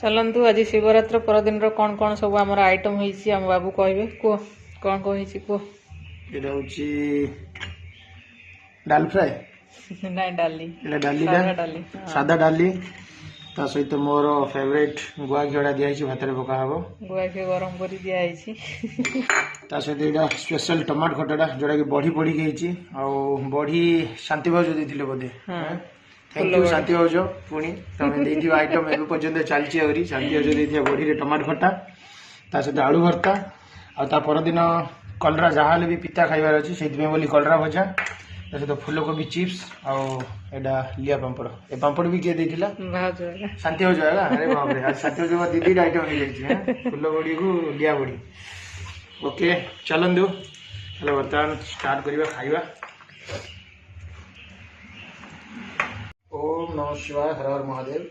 चलतु आज शिवरात्र परदिन कौन कौन सब आम आइटम होम बाबू कहे कह कौन कौन कह ये डाल फ्राए ना डाली डाली सादा डाली ता सहित मोर फेवरेट गुआ घिड़ा दिखाई भात में पका हम गुआ घी गरम कर दिखाई ता सहित यहाँ स्पेशल टमाटो खटाटा जोटा कि बड़ी पड़ी गई बड़ी शांति भाज देते बोधे थैंक यू शांति भाज पुणी तुम आइटम एवं पर्यटन चलती आहरी शांति भाज देती बड़ी टमाटो खटा ता सहित आलू भर्ता आ परदिन कलरा जहाँ भी पिता खाइबार अच्छी से बोली कलरा भजा सहित फूलकोबी चिप्स आटा लिया पापड़ ए पापड़ भी किए देला शांति हो जाएगा अरे बाप रे आज शांति हो दीदी आइटम हो जाए फूल बड़ी को लिया बड़ी ओके चलतु चलो बर्तमान स्टार्ट करवा खाइबा ओम नमः शिवाय हर हर महादेव।